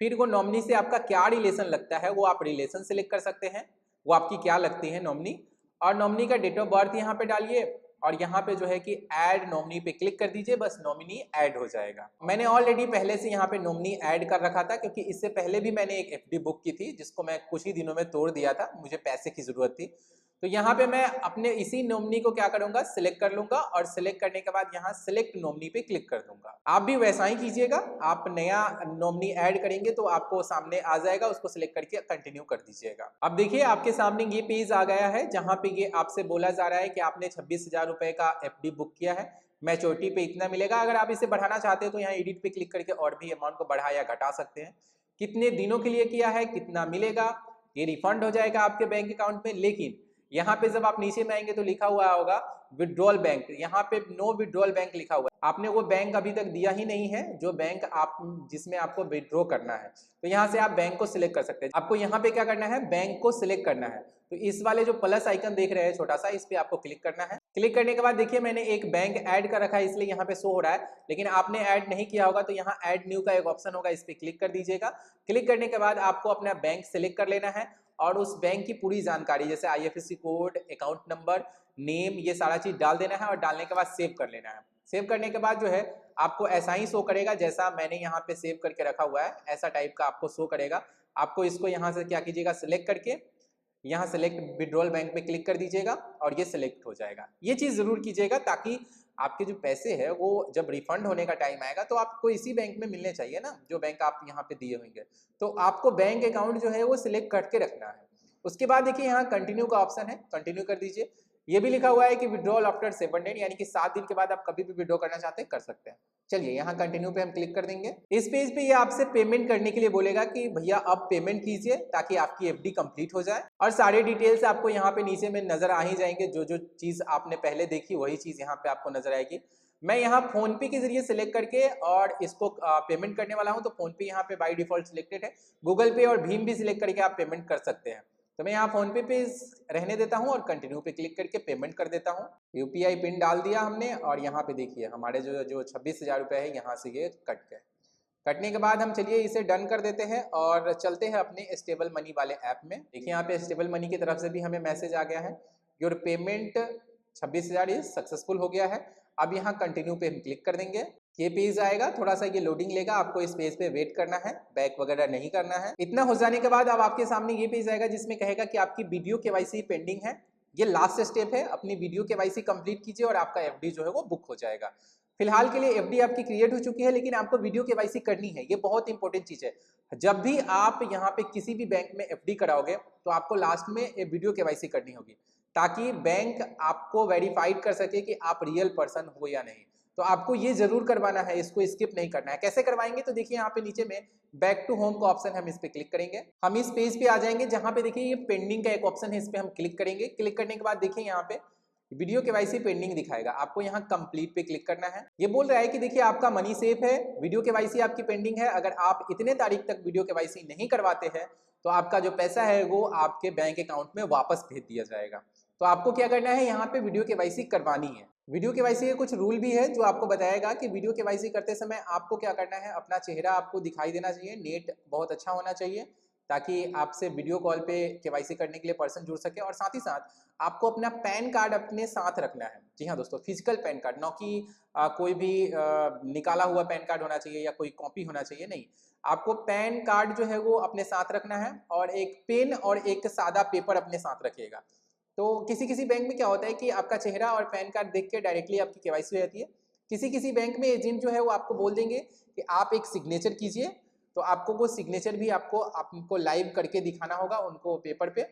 फिर वो नॉमिनी से आपका क्या रिलेशन लगता है वो आप रिलेशन सेलेक्ट कर सकते हैं, वो आपकी क्या लगती है नॉमिनी, और नॉमिनी का डेट ऑफ बर्थ यहाँ पे डालिए और यहाँ पे जो है कि ऐड नॉमिनी पे क्लिक कर दीजिए, बस नॉमिनी ऐड हो जाएगा। मैंने ऑलरेडी पहले से यहाँ पे नॉमिनी ऐड कर रखा था क्योंकि इससे पहले भी मैंने एक एफडी बुक की थी जिसको मैं कुछ ही दिनों में तोड़ दिया था, मुझे पैसे की जरूरत थी। तो यहाँ पे मैं अपने इसी नॉमिनी को क्या करूंगा, सिलेक्ट कर लूंगा और सिलेक्ट करने के बाद यहाँ सिलेक्ट नॉमिनी पे क्लिक कर दूंगा। आप भी वैसा ही कीजिएगा, आप नया नॉमिनी ऐड करेंगे तो आपको सामने आ जाएगा, उसको सिलेक्ट करके कंटिन्यू कर दीजिएगा। अब देखिए आपके सामने ये पेज आ गया है जहाँ पे ये आपसे बोला जा रहा है कि आपने 26,000 रुपए का एफडी बुक किया है, मैच्योरिटी पे इतना मिलेगा। अगर आप इसे बढ़ाना चाहते हैं तो यहाँ एडिट पे क्लिक करके और भी अमाउंट को बढ़ा या घटा सकते हैं। कितने दिनों के लिए किया है, कितना मिलेगा, ये रिफंड हो जाएगा आपके बैंक अकाउंट में। लेकिन यहाँ पे जब आप नीचे में आएंगे तो लिखा हुआ होगा विड्रॉल बैंक, यहाँ पे नो विड्रॉल बैंक लिखा हुआ है। आपने वो बैंक अभी तक दिया ही नहीं है जो बैंक आप जिसमें आपको विड्रॉ करना है, तो यहाँ से आप बैंक को सिलेक्ट कर सकते हैं। आपको यहाँ पे क्या करना है, बैंक को सिलेक्ट करना है। तो इस वाले जो प्लस आइकन देख रहे हैं छोटा सा, इस पे आपको क्लिक करना है। क्लिक करने के बाद देखिए मैंने एक बैंक ऐड कर रखा है इसलिए यहाँ पे शो हो रहा है, लेकिन आपने ऐड नहीं किया होगा तो यहाँ ऐड न्यू का एक ऑप्शन होगा, इस पे क्लिक कर दीजिएगा। क्लिक करने के बाद आपको अपना बैंक सिलेक्ट कर लेना है और उस बैंक की पूरी जानकारी जैसे IFSC code, account number, name, ये सारा चीज डाल देना है और डालने के बाद सेव कर लेना है। सेव करने के बाद जो है आपको ऐसा ही शो करेगा जैसा मैंने यहाँ पे सेव करके रखा हुआ है, ऐसा टाइप का आपको शो करेगा। आपको इसको यहाँ से क्या कीजिएगा, सिलेक्ट करके यहाँ सेलेक्ट विड्रॉल बैंक पे क्लिक कर दीजिएगा और ये सिलेक्ट हो जाएगा। ये चीज जरूर कीजिएगा ताकि आपके जो पैसे है वो जब रिफंड होने का टाइम आएगा तो आपको इसी बैंक में मिलने चाहिए ना, जो बैंक आप यहाँ पे दिए होंगे। तो आपको बैंक अकाउंट जो है वो सिलेक्ट करके रखना है। उसके बाद देखिए यहाँ कंटिन्यू का ऑप्शन है, कंटिन्यू कर दीजिए। ये भी लिखा हुआ है कि विड्रॉल आफ्टर 7 डेज, यानी कि 7 दिन के बाद आप कभी भी विड्रॉ करना चाहते हैं कर सकते हैं। चलिए यहाँ कंटिन्यू पे हम क्लिक कर देंगे। इस पेज पे ये आपसे पेमेंट करने के लिए बोलेगा कि भैया अब पेमेंट कीजिए ताकि आपकी एफडी कंप्लीट हो जाए, और सारे डिटेल्स आपको यहाँ पे नीचे में नजर आ ही जाएंगे। जो जो चीज आपने पहले देखी वही चीज यहाँ पे आपको नजर आएगी। मैं यहाँ फोन पे के जरिए सिलेक्ट करके और इसको पेमेंट करने वाला हूँ, तो फोन पे यहाँ पे बाय डिफॉल्ट सिलेक्टेड है। गूगल पे और भीम भी सिलेक्ट करके आप पेमेंट कर सकते हैं। तो मैं यहाँ फोन पे रहने देता हूँ और कंटिन्यू पे क्लिक करके पेमेंट कर देता हूँ। यूपीआई पिन डाल दिया हमने और यहाँ पे देखिए हमारे जो 26,000 रुपए है यहाँ से ये कट गए। कटने के बाद हम चलिए इसे डन कर देते हैं और चलते हैं अपने स्टेबल मनी वाले ऐप में। देखिए यहाँ पे स्टेबल मनी की तरफ से भी हमें मैसेज आ गया है, योर पेमेंट 26,000 इज सक्सेसफुल हो गया है। अब यहाँ कंटिन्यू पे हम क्लिक कर देंगे। ये पेज आएगा, थोड़ा सा ये लोडिंग लेगा, आपको इस पेज पे वेट करना है, बैक वगैरह नहीं करना है। इतना हो जाने के बाद अब आपके सामने ये पेज आएगा जिसमें कहेगा कि आपकी वीडियो केवाईसी पेंडिंग है। ये लास्ट स्टेप है, अपनी वीडियो केवाईसी कंप्लीट कीजिए और आपका एफडी जो है वो बुक हो जाएगा। फिलहाल के लिए एफडी आपकी क्रिएट हो चुकी है, लेकिन आपको वीडियो केवाईसी करनी है, ये बहुत इंपॉर्टेंट चीज है। जब भी आप यहाँ पे किसी भी बैंक में एफडी कराओगे तो आपको लास्ट में वीडियो केवाईसी करनी होगी ताकि बैंक आपको वेरीफाइड कर सके कि आप रियल पर्सन हो या नहीं। तो आपको ये जरूर करवाना है, इसको स्किप नहीं करना है। कैसे करवाएंगे, तो देखिए यहाँ पे नीचे में बैक टू होम का ऑप्शन है, हम इस पे क्लिक करेंगे। हम इस पेज पे आ जाएंगे जहाँ पे देखिए ये पेंडिंग का एक ऑप्शन है, इस पे हम क्लिक करेंगे। क्लिक करने के बाद देखिए यहाँ पे वीडियो केवाईसी पेंडिंग दिखाएगा, आपको यहाँ कंप्लीट पे क्लिक करना है। ये बोल रहा है कि देखिए आपका मनी सेफ है, वीडियो केवाईसी आपकी पेंडिंग है। अगर आप इतने तारीख तक वीडियो केवाईसी नहीं करवाते हैं तो आपका जो पैसा है वो आपके बैंक अकाउंट में वापस भेज दिया जाएगा। तो आपको क्या करना है, यहाँ पे वीडियो केवाईसी करवानी है। वीडियो केवाईसी के कुछ रूल भी है जो आपको बताएगा कि वीडियो केवाईसी करते समय आपको क्या करना है, अपना चेहरा आपको दिखाई देना चाहिए, नेट बहुत अच्छा होना चाहिए, ताकि आपसे वीडियो कॉल पे केवाईसी करने के लिए पर्सन जुड़ सके। और साथ ही साथ आपको अपना पैन कार्ड अपने साथ रखना है। जी हाँ दोस्तों, फिजिकल पैन कार्ड, ना कि कोई भी निकाला हुआ पैन कार्ड होना चाहिए या कोई कॉपी होना चाहिए, नहीं। आपको पैन कार्ड जो है वो अपने साथ रखना है और एक पेन और एक सादा पेपर अपने साथ रखिएगा। तो किसी किसी बैंक में क्या होता है कि आपका चेहरा और पैन कार्ड देख के डायरेक्टली आपकी केवाईसी हो जाती है। किसी किसी बैंक में एजेंट जो है वो आपको बोल देंगे कि आप एक सिग्नेचर कीजिए, तो आपको वो सिग्नेचर भी आपको लाइव करके दिखाना होगा उनको पेपर पे,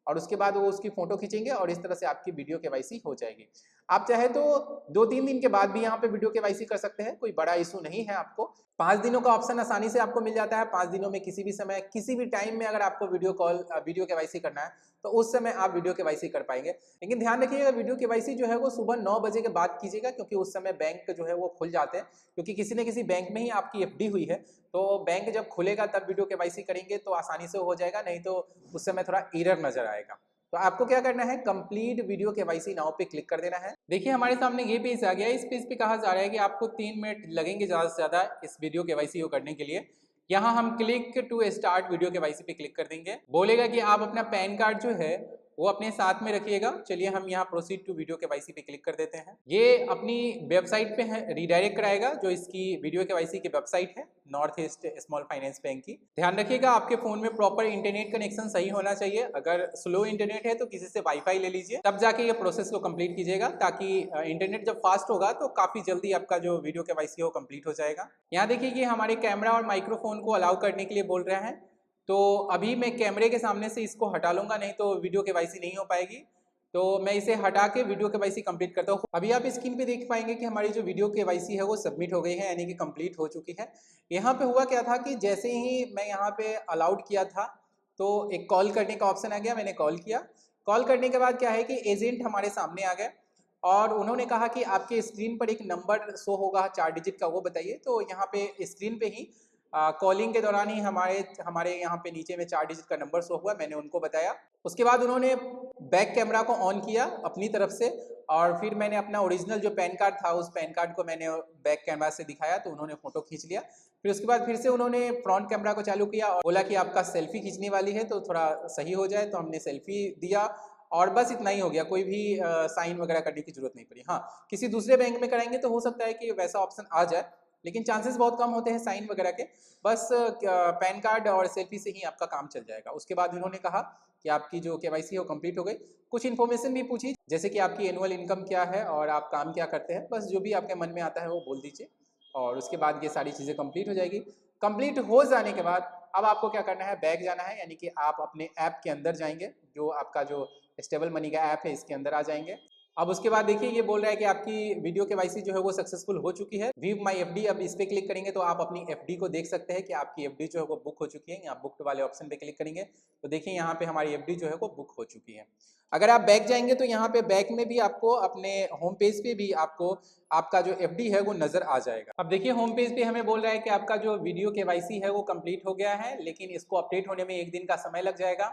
और उसके बाद वो उसकी फोटो खींचेंगे और इस तरह से आपकी वीडियो केवाईसी हो जाएगी। आप चाहे तो 2-3 दिन के बाद भी यहाँ पे वीडियो केवाईसी कर सकते हैं, कोई बड़ा इशू नहीं है। आपको 5 दिनों का ऑप्शन आसानी से आपको मिल जाता है। 5 दिनों में किसी भी समय किसी भी टाइम में अगर आपको वीडियो केवाईसी करना है तो उस समय आप वीडियो केवाईसी कर पाएंगे। लेकिन ध्यान रखिएगा, वीडियो केवाईसी जो है वो सुबह 9 बजे के बाद कीजिएगा, क्योंकि उस समय बैंक जो है वो खुल जाते हैं। क्योंकि किसी न किसी बैंक में ही आपकी एफडी हुई है, तो बैंक जब खुलेगा तब वीडियो केवाईसी करेंगे तो आसानी से हो जाएगा, नहीं तो उस समय थोड़ा एरर नजर आएगा। तो आपको क्या करना है, कंप्लीट वीडियो केवाईसी नाउ पे क्लिक कर देना है। देखिए हमारे सामने ये पेज आ गया है। इस पेज पे कहा जा रहा है कि आपको 3 मिनट लगेंगे ज़्यादा से ज़्यादा इस वीडियो केवाईसी को करने के लिए। यहाँ हम click to start video KYC पे क्लिक कर देंगे। बोलेगा कि आप अपना पैन कार्ड जो है वो अपने साथ में रखिएगा। चलिए हम यहाँ प्रोसीड टू वीडियो केवाईसी पे क्लिक कर देते हैं। ये अपनी वेबसाइट पे है रिडायरेक्ट कराएगा, जो इसकी वीडियो केवाईसी की वेबसाइट है, north east small finance bank की। ध्यान रखिएगा आपके फोन में प्रॉपर इंटरनेट कनेक्शन सही होना चाहिए। अगर स्लो इंटरनेट है तो किसी से वाईफाई ले लीजिए, तब जाके ये प्रोसेस को कंप्लीट कीजिएगा, ताकि इंटरनेट जब फास्ट होगा तो काफी जल्दी आपका जो वीडियो केवाईसी हो कंप्लीट हो जाएगा। यहाँ देखिए कि हमारे कैमरा और माइक्रोफोन को अलाउ करने के लिए बोल रहे हैं। तो अभी मैं कैमरे के सामने से इसको हटा लूंगा, नहीं तो वीडियो केवाईसी नहीं हो पाएगी। तो मैं इसे हटा के वीडियो केवाईसी कंप्लीट करता हूँ। अभी आप स्क्रीन पे देख पाएंगे कि हमारी जो वीडियो केवाईसी है वो सबमिट हो गई है, यानी कि कंप्लीट हो चुकी है। यहाँ पे हुआ क्या था कि जैसे ही मैं यहाँ पे अलाउड किया था तो एक कॉल करने का ऑप्शन आ गया। मैंने कॉल किया। कॉल करने के बाद क्या है कि एजेंट हमारे सामने आ गए और उन्होंने कहा कि आपके स्क्रीन पर एक नंबर शो होगा 4 डिजिट का, वो बताइए। तो यहाँ पे स्क्रीन पे ही कॉलिंग के दौरान ही हमारे यहाँ पे नीचे में 4 डिजिट का नंबर शो हुआ। मैंने उनको बताया। उसके बाद उन्होंने बैक कैमरा को ऑन किया अपनी तरफ से, और फिर मैंने अपना ओरिजिनल जो पैन कार्ड था उस पैन कार्ड को मैंने बैक कैमरा से दिखाया, तो उन्होंने फोटो खींच लिया। फिर उसके बाद फिर से उन्होंने फ्रंट कैमरा को चालू किया और बोला कि आपका सेल्फी खींचने वाली है, तो थोड़ा सही हो जाए। तो हमने सेल्फी दिया और बस इतना ही हो गया। कोई भी साइन वगैरह करने की जरूरत नहीं पड़ी। हाँ, किसी दूसरे बैंक में कराएंगे तो हो सकता है कि वैसा ऑप्शन आ जाए, लेकिन चांसेस बहुत कम होते हैं साइन वगैरह के। बस पैन कार्ड और सेल्फी से ही आपका काम चल जाएगा। उसके बाद उन्होंने कहा कि आपकी जो केवाईसी है वो कंप्लीट हो गई। कुछ इन्फॉर्मेशन भी पूछी, जैसे कि आपकी एनुअल इनकम क्या है और आप काम क्या करते हैं। बस जो भी आपके मन में आता है वो बोल दीजिए, और उसके बाद ये सारी चीज़ें कंप्लीट हो जाएगी। कंप्लीट हो जाने के बाद अब आपको क्या करना है, बैक जाना है, यानी कि आप अपने ऐप के अंदर जाएंगे। जो आपका जो स्टेबल मनी का ऐप है इसके अंदर आ जाएंगे। अब उसके बाद देखिए ये बोल रहा है कि आपकी वीडियो केवाईसी जो है वो सक्सेसफुल हो चुकी है। व्यू माई एफडी, अब इस पे क्लिक करेंगे तो आप अपनी एफडी को देख सकते हैं कि आपकी एफडी जो है वो बुक हो चुकी है। यहाँ बुक्ड वाले ऑप्शन पे क्लिक करेंगे तो देखिए यहाँ पे हमारी एफडी जो है वो बुक हो चुकी है। अगर आप बैक जाएंगे तो यहाँ पे बैक में भी आपको अपने होम पेज पे भी आपको आपका जो एफडी है वो नजर आ जाएगा। अब देखिए होम पेज पे हमें बोल रहा है कि आपका जो वीडियो केवाईसी है वो कंप्लीट हो गया है, लेकिन इसको अपडेट होने में 1 दिन का समय लग जाएगा।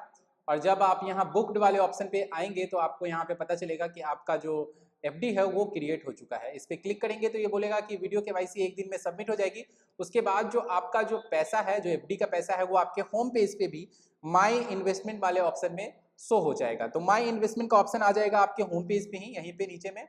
और जब आप यहाँ बुक्ड वाले ऑप्शन पे आएंगे तो आपको यहाँ पे पता चलेगा कि आपका जो एफडी है वो क्रिएट हो चुका है। इस पे क्लिक करेंगे तो ये बोलेगा कि वीडियो केवाईसी 1 दिन में सबमिट हो जाएगी। उसके बाद जो आपका जो पैसा है, जो एफडी का पैसा है, वो आपके होम पेज पे भी माई इन्वेस्टमेंट वाले ऑप्शन में शो हो जाएगा। तो माई इन्वेस्टमेंट का ऑप्शन आ जाएगा आपके होम पेज पे ही, यहीं पे नीचे में,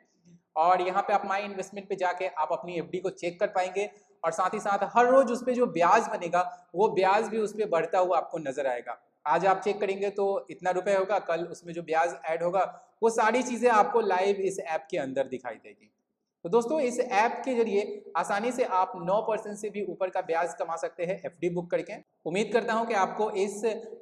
और यहाँ पे आप माई इन्वेस्टमेंट पे जाके आप अपनी एफडी को चेक कर पाएंगे। और साथ ही साथ हर रोज उस पर जो ब्याज बनेगा वो ब्याज भी उस पर बढ़ता हुआ आपको नजर आएगा। आज आप चेक करेंगे तो इतना रुपए होगा, कल उसमें जो ब्याज ऐड होगा वो सारी चीजें आपको लाइव इस ऐप के अंदर दिखाई देगी। तो दोस्तों इस ऐप के जरिए आसानी से आप 9% से भी ऊपर का ब्याज कमा सकते हैं एफडी बुक करके। उम्मीद करता हूं कि आपको इस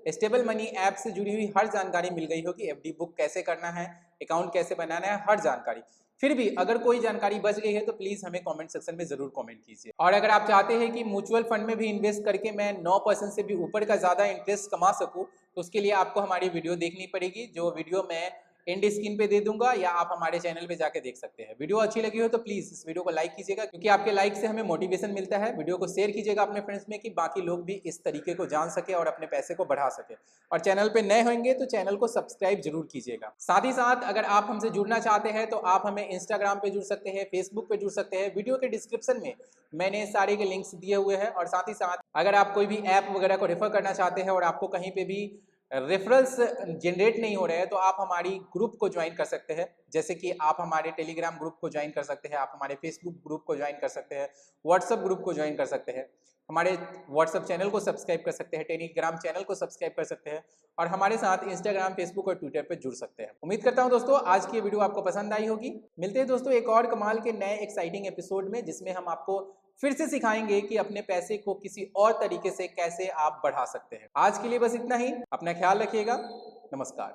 स्टेबल मनी ऐप से जुड़ी हुई हर जानकारी मिल गई होगी। एफडी बुक कैसे करना है, अकाउंट कैसे बनाना है, हर जानकारी। फिर भी अगर कोई जानकारी बच गई है तो प्लीज हमें कमेंट सेक्शन में जरूर कमेंट कीजिए। और अगर आप चाहते हैं कि म्यूचुअल फंड में भी इन्वेस्ट करके मैं 9% से भी ऊपर का ज्यादा इंटरेस्ट कमा सकूं, तो उसके लिए आपको हमारी वीडियो देखनी पड़ेगी। जो वीडियो मैं एंड स्क्रीन पे दे दूंगा, या आप हमारे चैनल पे जाके देख सकते हैं। वीडियो अच्छी लगी हो तो प्लीज इस वीडियो को लाइक कीजिएगा, क्योंकि आपके लाइक से हमें मोटिवेशन मिलता है। वीडियो को शेयर कीजिएगा अपने फ्रेंड्स में कि बाकी लोग भी इस तरीके को जान सके और अपने पैसे को बढ़ा सके। और चैनल पे नए होंगे तो चैनल को सब्सक्राइब जरूर कीजिएगा। साथ ही साथ अगर आप हमसे जुड़ना चाहते हैं तो आप हमें इंस्टाग्राम पे जुड़ सकते हैं, फेसबुक पे जुड़ सकते हैं। वीडियो के डिस्क्रिप्शन में मैंने सारे के लिंक्स दिए हुए हैं। और साथ ही साथ अगर आप कोई भी ऐप वगैरह को रेफर करना चाहते हैं और आपको कहीं पे भी रेफरल्स जनरेट नहीं हो रहे हैं तो आप हमारी ग्रुप को ज्वाइन कर सकते हैं। जैसे कि आप हमारे टेलीग्राम ग्रुप को ज्वाइन कर सकते हैं, आप हमारे फेसबुक ग्रुप को ज्वाइन कर सकते हैं, व्हाट्सएप ग्रुप को ज्वाइन कर सकते हैं, हमारे व्हाट्सएप चैनल को सब्सक्राइब कर सकते हैं, टेलीग्राम चैनल को सब्सक्राइब कर सकते हैं, और हमारे साथ इंस्टाग्राम, फेसबुक और ट्विटर पर जुड़ सकते हैं। उम्मीद करता हूं दोस्तों आज की वीडियो आपको पसंद आई होगी। मिलते हैं दोस्तों एक और कमाल के नए एक्साइटिंग एपिसोड में, जिसमें हम आपको फिर से सिखाएंगे कि अपने पैसे को किसी और तरीके से कैसे आप बढ़ा सकते हैं। आज के लिए बस इतना ही। अपना ख्याल रखिएगा। नमस्कार।